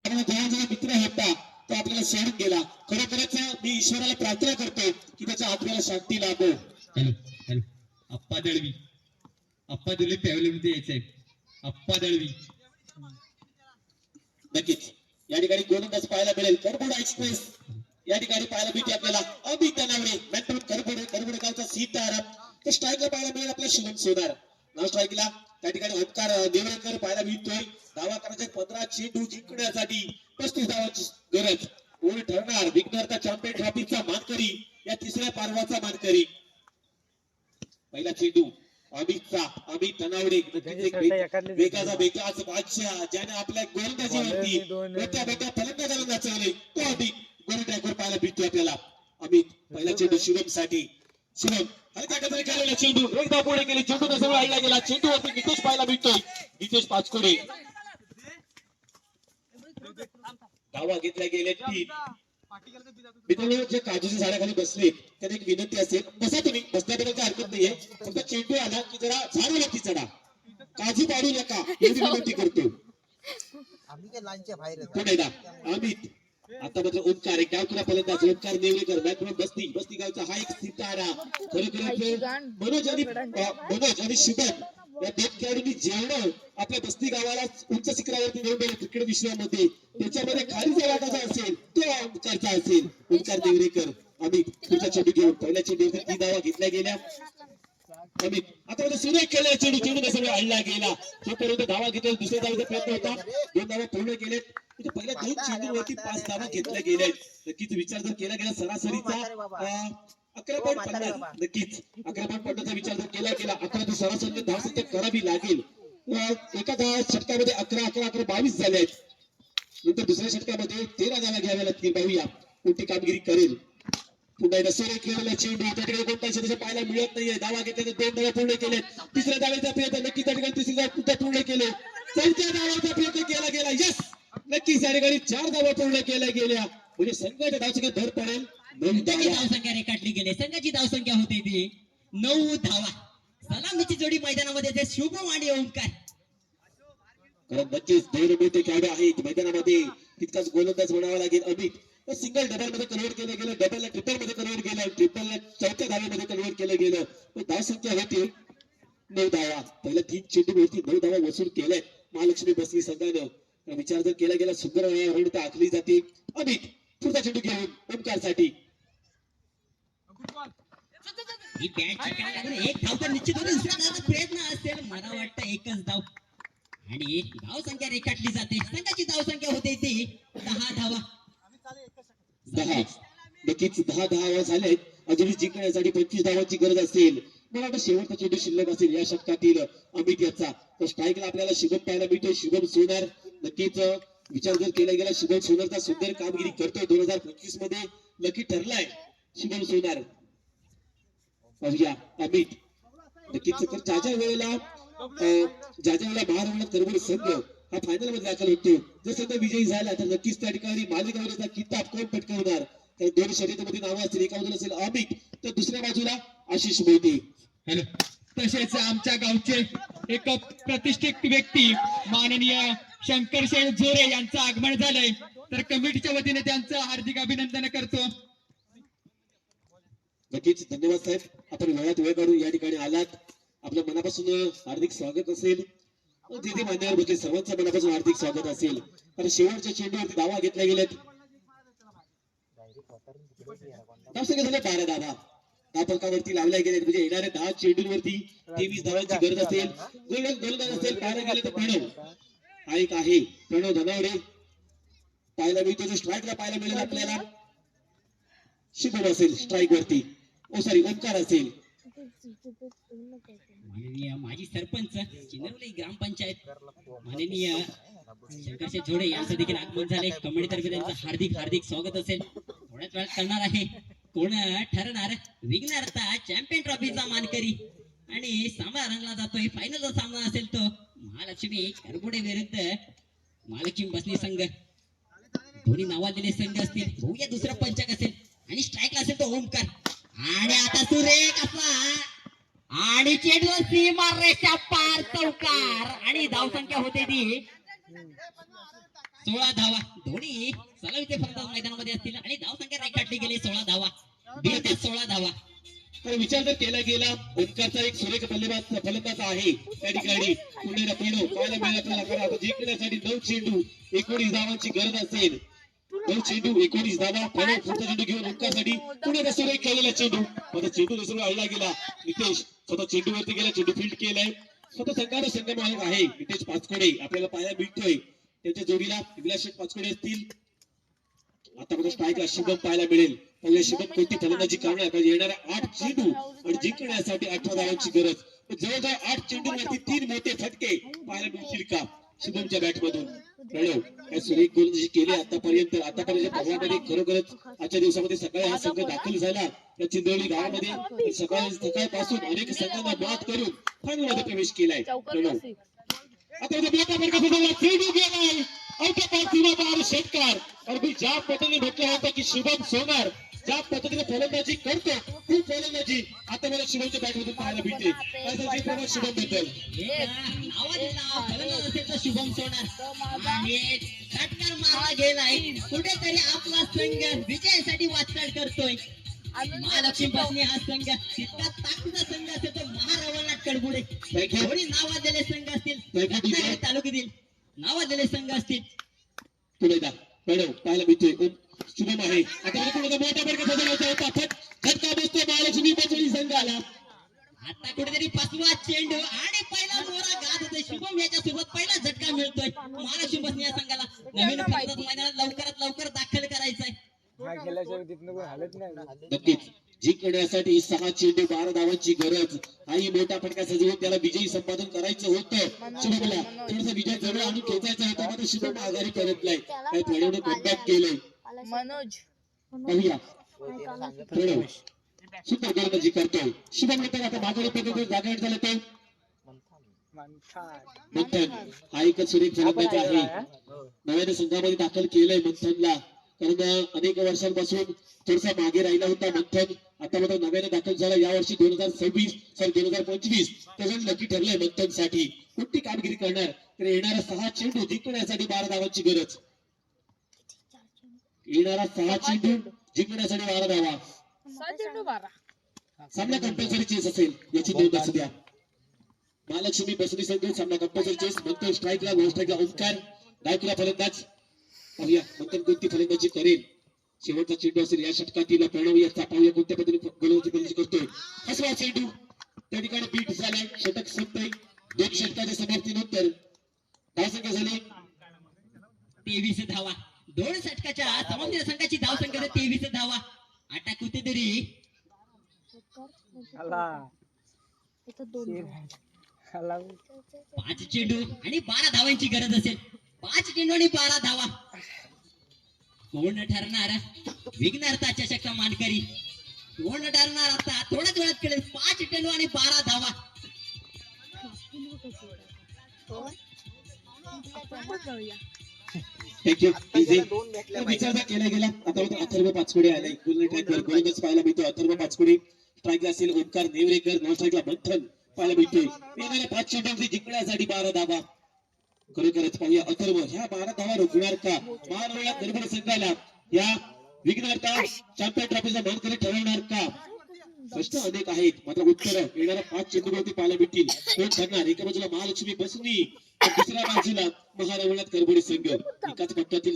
जो मित्र होता तो आपल्याला सोडून गेला. खरोखरच मी ईश्वराला प्रार्थना करतो की त्याच्या आत्म्याला शांती लाभो. हॅलो हॅलो, अप्पा दळवी, अप्पा दळवी फॅमिलीमध्ये यायचंय. अप्पा दळवी नक्कीच या ठिकाणी गोलंदाज पाहायला मिळेल. करबोडा एक्सप्रेस या ठिकाणी पाहायला मिळते आपल्याला. अमित तनावडे मॅन करबोडे गावचा सीताराम. तर स्ट्राईकला पाहायला मिळेल आपल्या शुभम सोनार. नाव स्ट्राईकला त्या ठिकाणी ओंकार देवळकर पाहायला मिळतोय. धावा करायचे 15 चेंडू जिंकण्यासाठी 35 धावांची गरज. कोण ठरणार विघ्नहर्ता चॅम्पियन ट्रॉफीचा मानकरी, या तिसऱ्या पर्वाचा मानकरी. पहिला चेंडू अमितचा, अमित तनावडे वेगाचा वेगाचा बादशाह ज्याने आपल्या गोलंदाजीवरती मोठ्या मोठ्या फलंदाजाला नाचवले तो अमित गोल ट्रॅकवर पाहायला मिळतोय आपल्याला. अमित पहिला चेंडू शुभम साठी. शुभम हलक्या गतीने खेळलेला चेंडू एकदा पुढे गेले, चेंडू नजर आईला गेला. चेंडूवरती नितेश पाहायला मिळतोय. नितेश पाचकुडे. धावा घेतल्या गेले 3. मित्रांनो जे काजूच्या झाडाखाली बसले त्यांना एक विनंती असेल, बसा तुम्ही, बसल्याबद्दल काही हरकत नाहीये. फक्त चेंडू आला की जरा झाडावरती चढा, काजू पाडू नका एवढी विनंती करतो. पुढे अमित. आता मात्र ओंकार एक डावखुरा फलंदाज ओंकार नेवलेकर मॅच बस्ती गावचा हा एक सितारा. खरोखर मनोज आणि शुभम या 2 खेळाडूंनी जेवढं आपल्या बस्ती गावाला उंच शिखरावरती नेऊन गेले क्रिकेट विश्वामध्ये, त्याच्यामध्ये खालीचा वाटाचा असेल तो ओंकारचा असेल. ओंकार नेवलेकर. अमित पुढचा चेंडू घेऊन पहिल्या चेंडूवर 3 धावा घेतल्या गेल्या. अमित आता मध्ये सुरेख खेळला चेंडू नसेल आणला गेला. तोपर्यंत धावा घेतल्या. दुसऱ्या धावेचा प्रयत्न होता, 2 धावा पूर्ण केलेत. पहिल्या 2 चेंडूवरती 5 धावा घेतल्या गेल्या. नक्कीच विचार जर केला गेला सरासरीचा 11.50, नक्कीच 11.50चा विचार जर केला गेला 11 तर सरासरी धावसंख्या करावी लागेल. एका षटकामध्ये 11 22 झाले आहेत. नंतर दुसऱ्या षटकामध्ये 13 धावा घ्याव्या लागतील. पाहूया कोणती कामगिरी करेल. पुन्हा एकदा सुरेख खेळलेला चेंडू त्या ठिकाणी कोणता चेंडू पाहायला मिळत नाहीये. धावा घेतल्या 2 धावा पूर्ण केले. तिसऱ्या धावेचा प्रयत्न नक्कीच त्या ठिकाणी तिसरी धाव सुद्धा पूर्ण केले. 4थ्या धावाचा प्रयत्न केला गेला. यस नक्कीच या ठिकाणी 4 धावा पूर्ण केल्या गेल्या. म्हणजे संघाच्या धावसंख्या भर पडेल. धावसंख्या रेखाटली गेली. संघाची धावसंख्या होती ती 9 धावा. सलामीची जोडी मैदानामध्ये शुभम आणि ओंकार. कारण नक्कीच 2 मोठे खेळाडू आहेत मैदानामध्ये. तितकाच गोलंदाज म्हणावा लागेल. अमित सिंगल डबल मध्ये कन्वर्ट केलं गेलं, डबलला ट्रिपल मध्ये कन्वर्ट केलं, ट्रिपलला 4थ्या धावेमध्ये कन्वर्ट केलं गेलं. धावसंख्या होती 9 धावा. पहिल्या 3 चेंडूवरती 9 धावा वसूल केल्यात महालक्ष्मी बस्ती संघानं. विचार जर केला गेला सुंदर रणनीती आखली जाते. अमित पुढचा चेंडू घेऊन ओंकारसाठी. ही बॅट चिकायला एक धाव तर निश्चित होते. दुसऱ्या धावाचा प्रयत्न असेल, मला वाटतं एकच धाव आणि धावसंख्या रेखाटली जाते. संघाची धावसंख्या होते ती 10 धावा. 10 नक्कीच 10 धावा झालेत. अजूनही जिंकण्यासाठी 25 धावांची गरज असेल. मला वाटतं शेवटचा चेंडू शिल्लक असेल या षटकातील अमित याचा. तर स्ट्राईकला आपल्याला शुभम पाहायला मिळतोय. शुभम सोनार. नक्कीच विचार जर केला गेला शुभम सोनारचा सुंदर कामगिरी करतोय. 2025 मध्ये लकी ठरलाय शुभम सोनार. पाहूया अमित. नक्कीच ज्या वेळेला महाराष्ट्र करबोड संघ हा फायनल मध्ये दाखल होतो, जर संघ विजयी झाला तर नक्कीच त्या ठिकाणी मालिकावीराचा किताब कोण पटकावणार. तर 2 शर्यतीमध्ये नावं असतील. एका बाजूला असेल अमित तर दुसऱ्या बाजूला आशिष मोहिते. हॅलो. तसेच आमच्या गावचे एक प्रतिष्ठित व्यक्ती माननीय शंकरशेठ जोरे यांचं आगमन झालंय. तर कमिटीच्या वतीने त्यांचं हार्दिक अभिनंदन करतो. नक्कीच धन्यवाद साहेब, आपण वेळात वेळ काढून या ठिकाणी आलात. आपल्या मनापासून हार्दिक स्वागत असेल. जिथे मान्यवर बसले सर्वांचं मनापासून हार्दिक स्वागत असेल. कारण शेवटच्या चेंडूवरती धावा घेतल्या गेल्यात. धावसंख्या झाल्या 12 धावा. धावफलकावरती लावल्या गेले म्हणजे येणाऱ्या 10 चेंडूंवरती 23 धावांची गरज असेल. गोलंदाज असेल पाहायला गेले तर प्रणव हा एक आहे. प्रणव धनावडे पाहायला मिळतो. स्ट्राईकला पाहायला मिळेल आपल्याला शुभम असेल स्ट्राईक वरती. ओंकार असेल. माननीय माजी सरपंच चिनवली ग्रामपंचायत माननीय शंकरशेठ जोडे यांचं देखील आगमन झाले. कमिटीतर्फे त्यांचं हार्दिक हार्दिक स्वागत असेल. थोड्याच वेळात करणार आहे कोण ठरणार विघ्नहर्ता चॅम्पियन ट्रॉफीचा मानकरी. आणि सामना रंगला जातोय. फायनलचा सामना असेल तो महालक्ष्मी करबोडे विरुद्ध महालक्ष्मी बसली संघ. दोन्ही नावालेले संघ असतील. बघूया दुसरा पंचक असेल आणि स्ट्राईकला असेल तो ओंकार. आणि आता सुरेख असा आणि चेंडू सीमा रेषा पार चौकार आणि धावसंख्या होते ती 16 धावा. दोन्ही सलामीचे फलंदाज मैदानामध्ये असतील आणि धावसंख्या रेखाटली गेली 16 धावा. 16 धावा. तर विचार जर केला गेला ओंकारचा एक सुरेख फलंदाज आहे त्या ठिकाणी पुण्याला प्रणव पाहायला मिळेल आपल्याला. कारण आता जिंकण्यासाठी 9 चेंडू 19 धावांची गरज असेल. 9 चेंडू 19 धावा. प्रणव पुढचा चेंडू घेऊन ओंकारसाठी पुण्याला सुरेख खेळलेला चेंडू. आता चेंडू दुसरा हल्ला गेला. नितेश स्वतः चेंडूवरती गेला, चेंडू फील्ड केलाय. स्वतः संघाचा संघमालक आहे नितेश पाचकोडे आपल्याला पाहायला मिळतोय. त्यांच्या जोडीला विलास शेठ पाचकोडे असतील. आता मात्र स्ट्राईकला शुभम पाहायला मिळेल. पहिले शुभम कोणती फलंदाजी करणार पाहिजे. येणाऱ्या 8 चेंडू आणि जिंकण्यासाठी 18 धावांची गरज. जवळजवळ 8 चेंडूवरती 3 मोठे फटके पाहायला मिळतील का शुभमच्या बॅट मधून. प्रणव काय सुरेख गोलंदाजी केली आतापर्यंत पर्वामध्ये. खरोखरच आजच्या दिवसामध्ये सकाळी हा संघ दाखल झाला या चिंचोली गावामध्ये. सकाळपासून अनेक संघांना मात करून फायनल मध्ये प्रवेश केलाय प्रणव. आता मोठा फटका चेंडू गेलाय. षटकार. अगदी ज्या पद्धतीने म्हटलं होतं की शुभम सोनार ज्या पद्धतीने फलंदाजी करतो खूप फलंदाजी आता मला शुभमच्या बॅट मधून पाहायला मिळते. काय सांगते शुभम बद्दल. फलंदाज असेल तर शुभम सोनार आणि षटकार मारला गेलाय. कुठेतरी आपला संघ विजयासाठी वाटचाल करतोय. महालक्ष्मी बसने हा संघ तितका ताकदीचा संघ असेल तर महारावणात कडबुडे थोडी नावाजलेले संघ असतील तालुक्यातील नावाजलेले संघ असतील. पुढे जा प्रणव पाहायला मिळतोय शुभम आहे. आता मोठा फटका बदलवता होता. फटका बसतो महालक्ष्मी बसवली संघाला. आता कुठेतरी 5वा चेंडू आणि पहिला मोरा गाद होतोय. शुभम याच्यासोबत पहिला झटका मिळतोय महालक्ष्मी बसने या संघाला. नवीन फलंदाज मैदानात लवकरात लवकर दाखल करायचंय. नक्कीच जिंकण्यासाठी 6 चेंडू 12 धावांची गरज. हाही मोठा फटका सजवून त्याला विजयी संपादन करायचं होतं. शुभमला थोडस विजय जवळ आणून खेचायचा होता मात्र शुभम आघाडी परतलाय. काय प्रणवने कॉन्टॅक्ट केलंय. मनोज पाहूया प्रणव सुपर गोलंदाजी करतोय. शुभम तर आता मागणी पद्धतीने जागा झाला तो मंथन. हा एक सुरेख फलंदाज आहे. नव्याने संघामध्ये दाखल केलंय मंथनला. कारण अनेक वर्षांपासून थोडासा मागे राहिला होता मंथन. आता मात्र नव्याने दाखल झाला यावर्षी 2025 त्याच्यात नक्की ठरलंय मंथन साठी कोणती कामगिरी करणार. तर येणाऱ्या 6 चेंडू जिंकण्यासाठी 12 धावांची गरज. येणारा 6 चेंडू जिंकण्यासाठी 12 धावा. 6 चेंडू 12. सामना कंपल्सरी चेस असेल याची नोंद असू द्या. महालक्ष्मी बसनी संघ सामना कंपल्सरी चेस. मंथन स्ट्राईकला नो स्ट्राईकला ओंकार डायकुला फलंदाज. पाहूया मंथन कोणती फलंदाजी करेल. शेवटचा चेंडू असेल या षटकातील. प्रणव याचा पाहूया कोणत्या पद्धतीने गोलंदाजी करतोय. 5वा चेंडू त्या ठिकाणी बीट झालाय. षटक संपतंय. 2 षटकाच्या समाप्तीनंतर धावसंख्या झाली 23 धावा. 2 षटकाच्या समाप्तीच्या संघाची धावसंख्या 23 धावा. आता कुठेतरी 5 चेंडू आणि 12 धावांची गरज असेल. 5 चेंडू आणि 12 धावा. कोण ठरणार विघ्नहर्ता चषकचा मानकरी. कोण ठरणार आता थोड्याच वेळात कळेल. 5 चेंडू आणि 12 धावा. थँक्यू. विचार जर केला गेला आता मात्र अथर्व पाचकोडे आलाय. गोलंदाज पाहायला मिळतो अथर्व पाचकोडे. स्ट्राईकला असेल ओंकार नेवरेकर. नॉन स्ट्राईकला मंथन पाहायला मिळतोय. येणाऱ्या 5 चेंडूंची जिंकण्यासाठी 12 धावा. खरोखरच पाहूया अथर्व ह्या 12 धावा रोखणार का. महाराष्ट्रात निर्भर संघाला या विघ्नहर्ता चॅम्पियन ट्रॉफीचा मानकरी ठरवणार का. प्रश्न अनेक आहेत मात्र उत्तर येणाऱ्या 5 चेंडूवरती पाहायला मिळतील. कोण ठरणार. एका बाजूला महालक्ष्मी बसनी तर दुसऱ्या बाजूला महाराष्ट्रात करबोडी संघ. एकाच पट्ट्यातील